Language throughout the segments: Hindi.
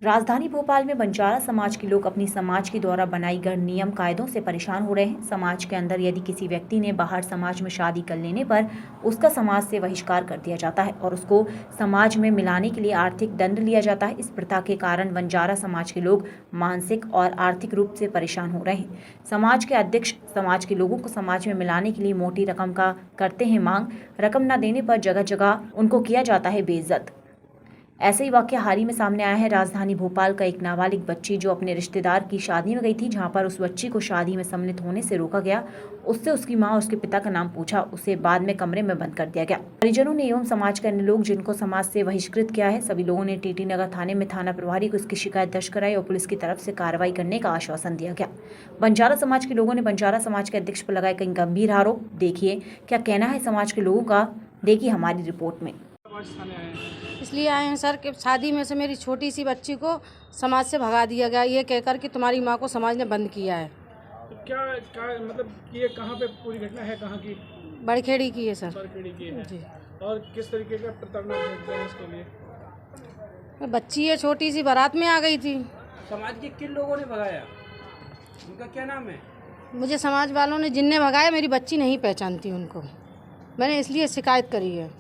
राजधानी भोपाल में बंजारा समाज के लोग अपनी समाज के द्वारा बनाई गई नियम कायदों से परेशान हो रहे हैं। समाज के अंदर यदि किसी व्यक्ति ने बाहर समाज में शादी कर लेने पर उसका समाज से बहिष्कार कर दिया जाता है और उसको समाज में मिलाने के लिए आर्थिक दंड लिया जाता है। इस प्रथा के कारण बंजारा समाज के लोग मानसिक और आर्थिक रूप से परेशान हो रहे हैं। समाज के अध्यक्ष समाज के लोगों को समाज में मिलाने के लिए मोटी रकम का करते हैं मांग। रकम न देने पर जगह जगह उनको किया जाता है बेइज्जत। ऐसे ही वाकया हाल ही में सामने आया है। राजधानी भोपाल का एक नाबालिग बच्ची जो अपने रिश्तेदार की शादी में गई थी, जहां पर उस बच्ची को शादी में सम्मिलित होने से रोका गया। उससे उसकी मां और उसके पिता का नाम पूछा, उसे बाद में कमरे में बंद कर दिया गया। परिजनों ने एवं समाज के अन्य लोग जिनको समाज से बहिष्कृत किया है, सभी लोगों ने टीटी नगर थाने में थाना प्रभारी को इसकी शिकायत दर्ज कराई और पुलिस की तरफ से कार्रवाई करने का आश्वासन दिया गया। बंजारा समाज के लोगों ने बंजारा समाज के अध्यक्ष पर लगाए कई गंभीर आरोप। देखिए क्या कहना है समाज के लोगों का, देखिए हमारी रिपोर्ट में। इसलिए आए हैं सर कि शादी में से मेरी छोटी सी बच्ची को समाज से भगा दिया गया, ये कहकर कि तुम्हारी माँ को समाज ने बंद किया है। तो क्या मतलब ये कहाँ पे पूरी घटना है, कहाँ की? बड़खेड़ी की है सर। बड़खेड़ी की है जी। और किस तरीके का प्रताड़ना है इसके लिए? बच्ची है छोटी सी, बारात में आ गई थी। समाज के किन लोगों ने भगाया, उनका क्या नाम है? मुझे समाज वालों ने जिनने भगाया, मेरी बच्ची नहीं पहचानती उनको, मैंने इसलिए शिकायत करी है।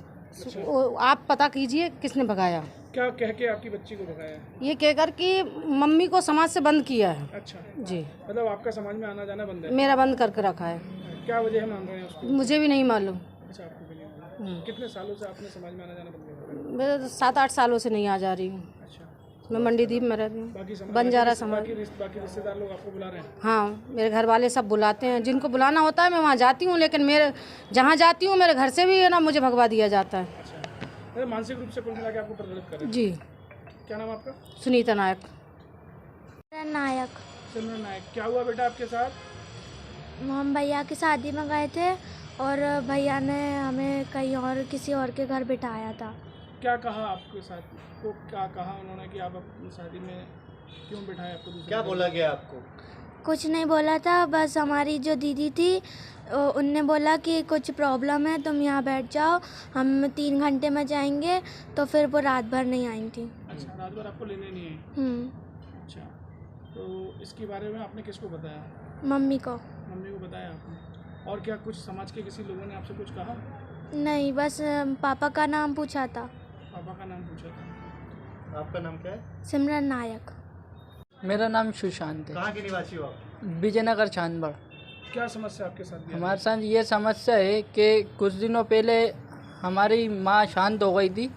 आप पता कीजिए किसने भगाया। क्या कह के आपकी बच्ची को भगाया? ये कहकर कि मम्मी को समाज से बंद किया है। अच्छा जी। मतलब आपका समाज में आना जाना बंद है? मेरा बंद करके रखा है। क्या वजह मान रहे हैं उसको? मुझे भी नहीं मालूम। अच्छा, आपको भी नहीं मालूम। कितने सालों से आपने समाज में आना जाना बंद किया? मैं 7-8 सालों से नहीं आ जा रही हूँ। अच्छा, मैं मंडीदीप में रहती हूँ। बंजारा समाज। बाकी रिश्तेदार लोग आपको बुला रहे हैं? हाँ, मेरे घर वाले सब बुलाते हैं, जिनको बुलाना होता है मैं वहाँ जाती हूँ, लेकिन मेरे जहाँ जाती हूँ मेरे घर से भी है ना मुझे भगवा दिया जाता है। अच्छा, मानसिक रूप से कुल मिला के आपको प्रताड़ित कर रहे हैं? जी। क्या नाम आपका? सुनीता नायक। सिमरन नायक। क्या हुआ बेटा आपके साथ? हम भैया की शादी में गए थे और भैया ने हमें कहीं और किसी और के घर बिठाया था। क्या कहा आपके साथ को? क्या कहा उन्होंने कि आप अपनी शादी में क्यों बिठाए आपको? क्या बोला गया आपको? कुछ नहीं बोला था, बस हमारी जो दीदी थी उनने बोला कि कुछ प्रॉब्लम है, तुम यहाँ बैठ जाओ, हम 3 घंटे में जाएंगे। तो फिर वो रात भर नहीं आई थी। अच्छा, रात भर आपको लेने नहीं आई? अच्छा, तो इसके बारे में आपने किसको बताया? मम्मी को। मम्मी को बताया आपने? और क्या कुछ समाज के किसी लोगों ने आपसे कुछ कहा? नहीं, बस पापा का नाम पूछा था। पापा का नाम पूछा था। आपका नाम क्या है? सिमरन नायक। मेरा नाम सुशांत है। कहाँ के निवासी हो आप? विजयनगर छानबड़। क्या समस्या आपके साथ भी? हमारे साथ ये समस्या है कि कुछ दिनों पहले हमारी माँ शांत हो गई थी,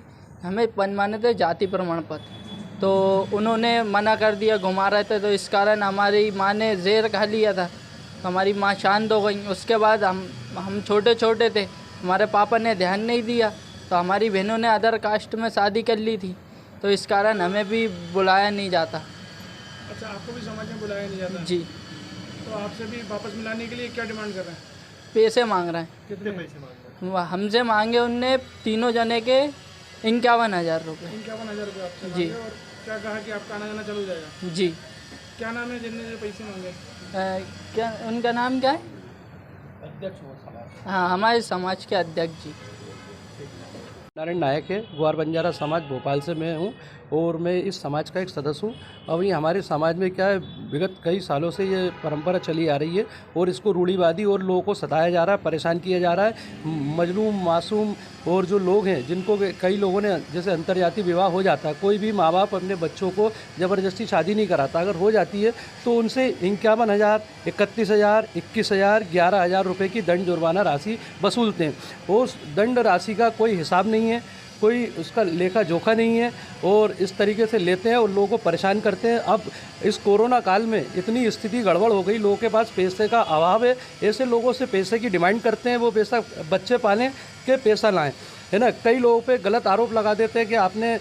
हमें बनवाने थे जाति प्रमाण पत्र, तो उन्होंने मना कर दिया, घुमा रहे थे, तो इस कारण हमारी माँ ने जहर खा लिया था, तो हमारी माँ शांत हो गई। उसके बाद हम छोटे छोटे थे, हमारे पापा ने ध्यान नहीं दिया, तो हमारी बहनों ने अदर कास्ट में शादी कर ली थी, तो इस कारण हमें भी बुलाया नहीं जाता। अच्छा, आपको भी समाज में बुलाया नहीं जाता? जी। तो आपसे भी वापस मिलाने के लिए क्या डिमांड कर रहे हैं? पैसे मांग रहे हैं। कितने पैसे मांग रहे हैं? हमसे मांगे उनने तीनों जने के 51,000 रुपये। 51,000 रुपये आपसे जी। मांगे और क्या कहा कि आपका आना जाना चालू जाएगा? जी। क्या नाम है जिनने पैसे मांगे? क्या उनका नाम क्या है? अध्यक्ष हो समाज। हाँ, हमारे समाज के अध्यक्ष जी। नारायण नायक है, ग्वार बंजारा समाज भोपाल से मैं हूँ और मैं इस समाज का एक सदस्य हूँ। अब ये हमारे समाज में क्या है, विगत कई सालों से ये परंपरा चली आ रही है और इसको रूढ़िवादी और लोगों को सताया जा रहा है, परेशान किया जा रहा है। मजलूम मासूम और जो लोग हैं जिनको कई लोगों ने जैसे अंतर्जातीय विवाह हो जाता है, कोई भी माँ बाप अपने बच्चों को ज़बरदस्ती शादी नहीं कराता, अगर हो जाती है तो उनसे 51,000, 31,000, 21,000, 11,000 रुपये की दंड जुर्माना राशि वसूलते हैं। उस दंड राशि का कोई हिसाब नहीं है, कोई उसका लेखा जोखा नहीं है और इस तरीके से लेते हैं और लोगों को परेशान करते हैं। अब इस कोरोना काल में इतनी स्थिति गड़बड़ हो गई, लोगों के पास पैसे का अभाव है, ऐसे लोगों से पैसे की डिमांड करते हैं, वो पैसा बच्चे पालें के पैसा लाएं, है ना। कई लोगों पे गलत आरोप लगा देते हैं कि आपने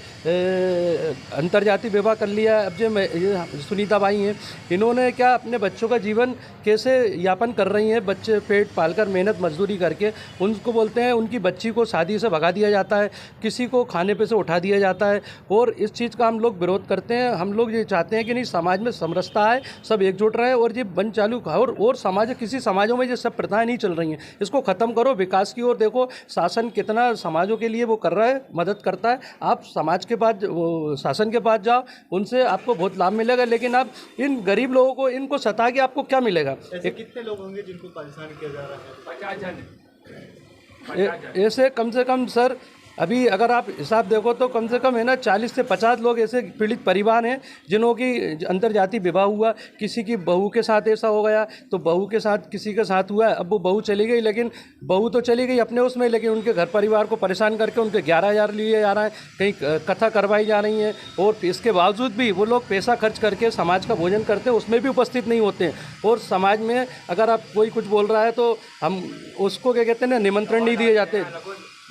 अंतर्जातीय विवाह कर लिया। अब जो सुनीता बाई हैं, इन्होंने क्या अपने बच्चों का जीवन कैसे यापन कर रही हैं, बच्चे पेट पालकर मेहनत मजदूरी करके, उनको बोलते हैं उनकी बच्ची को शादी से भगा दिया जाता है, किसी को खाने पे से उठा दिया जाता है और इस चीज़ का हम लोग विरोध करते हैं। हम लोग ये चाहते हैं कि नहीं, समाज में समरसता है, सब एकजुट रहे और ये बन चालू और समाज किसी समाजों में ये सब प्रथाएँ नहीं चल रही हैं, इसको ख़त्म करो, विकास की ओर देखो। शासन कितना समाज समाजों के लिए वो कर रहा है, मदद करता है। आप समाज के पास, वो शासन के पास जाओ, उनसे आपको बहुत लाभ मिलेगा। लेकिन आप इन गरीब लोगों को, इनको सता के आपको क्या मिलेगा? ऐसे कितने लोग होंगे जिनको परेशान किया जा रहा है? ऐसे कम से कम सर, अभी अगर आप हिसाब देखो तो कम से कम है ना 40 से 50 लोग ऐसे पीड़ित परिवार हैं जिन्हों की अंतर्जातीय विवाह हुआ। किसी की बहू के साथ ऐसा हो गया, तो बहू के साथ किसी के साथ हुआ है। अब वो बहू चली गई, लेकिन बहू तो चली गई अपने उसमें, लेकिन उनके घर परिवार को परेशान करके उनके 11,000 लिए जा रहे हैं, कहीं कथा करवाई जा रही है। और इसके बावजूद भी वो लोग पैसा खर्च करके समाज का भोजन करते हैं, उसमें भी उपस्थित नहीं होते हैं। और समाज में अगर आप कोई कुछ बोल रहा है तो हम उसको क्या कहते हैं ना, निमंत्रण नहीं दिए जाते।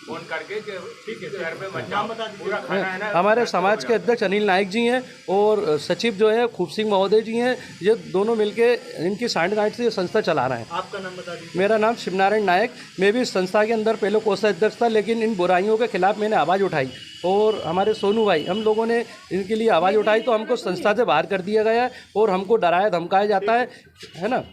फोन करके कि ठीक है शहर में मत जाओ, पूरा खाना है ना। हमारे समाज के अध्यक्ष अनिल नायक जी हैं और सचिव जो है खूब सिंह महोदय जी हैं। ये दोनों मिलके इनकी साठगांठ से ये संस्था चला रहे हैं। आपका नाम बता दीजिए। मेरा नाम शिवनारायण नायक। मैं भी इस संस्था के अंदर पहले कोषाध्यक्ष था, लेकिन इन बुराइयों के खिलाफ मैंने आवाज़ उठाई और हमारे सोनू भाई, हम लोगों ने इनके लिए आवाज़ उठाई तो हमको संस्था से बाहर कर दिया गया है और हमको डराया धमकाया जाता है ना।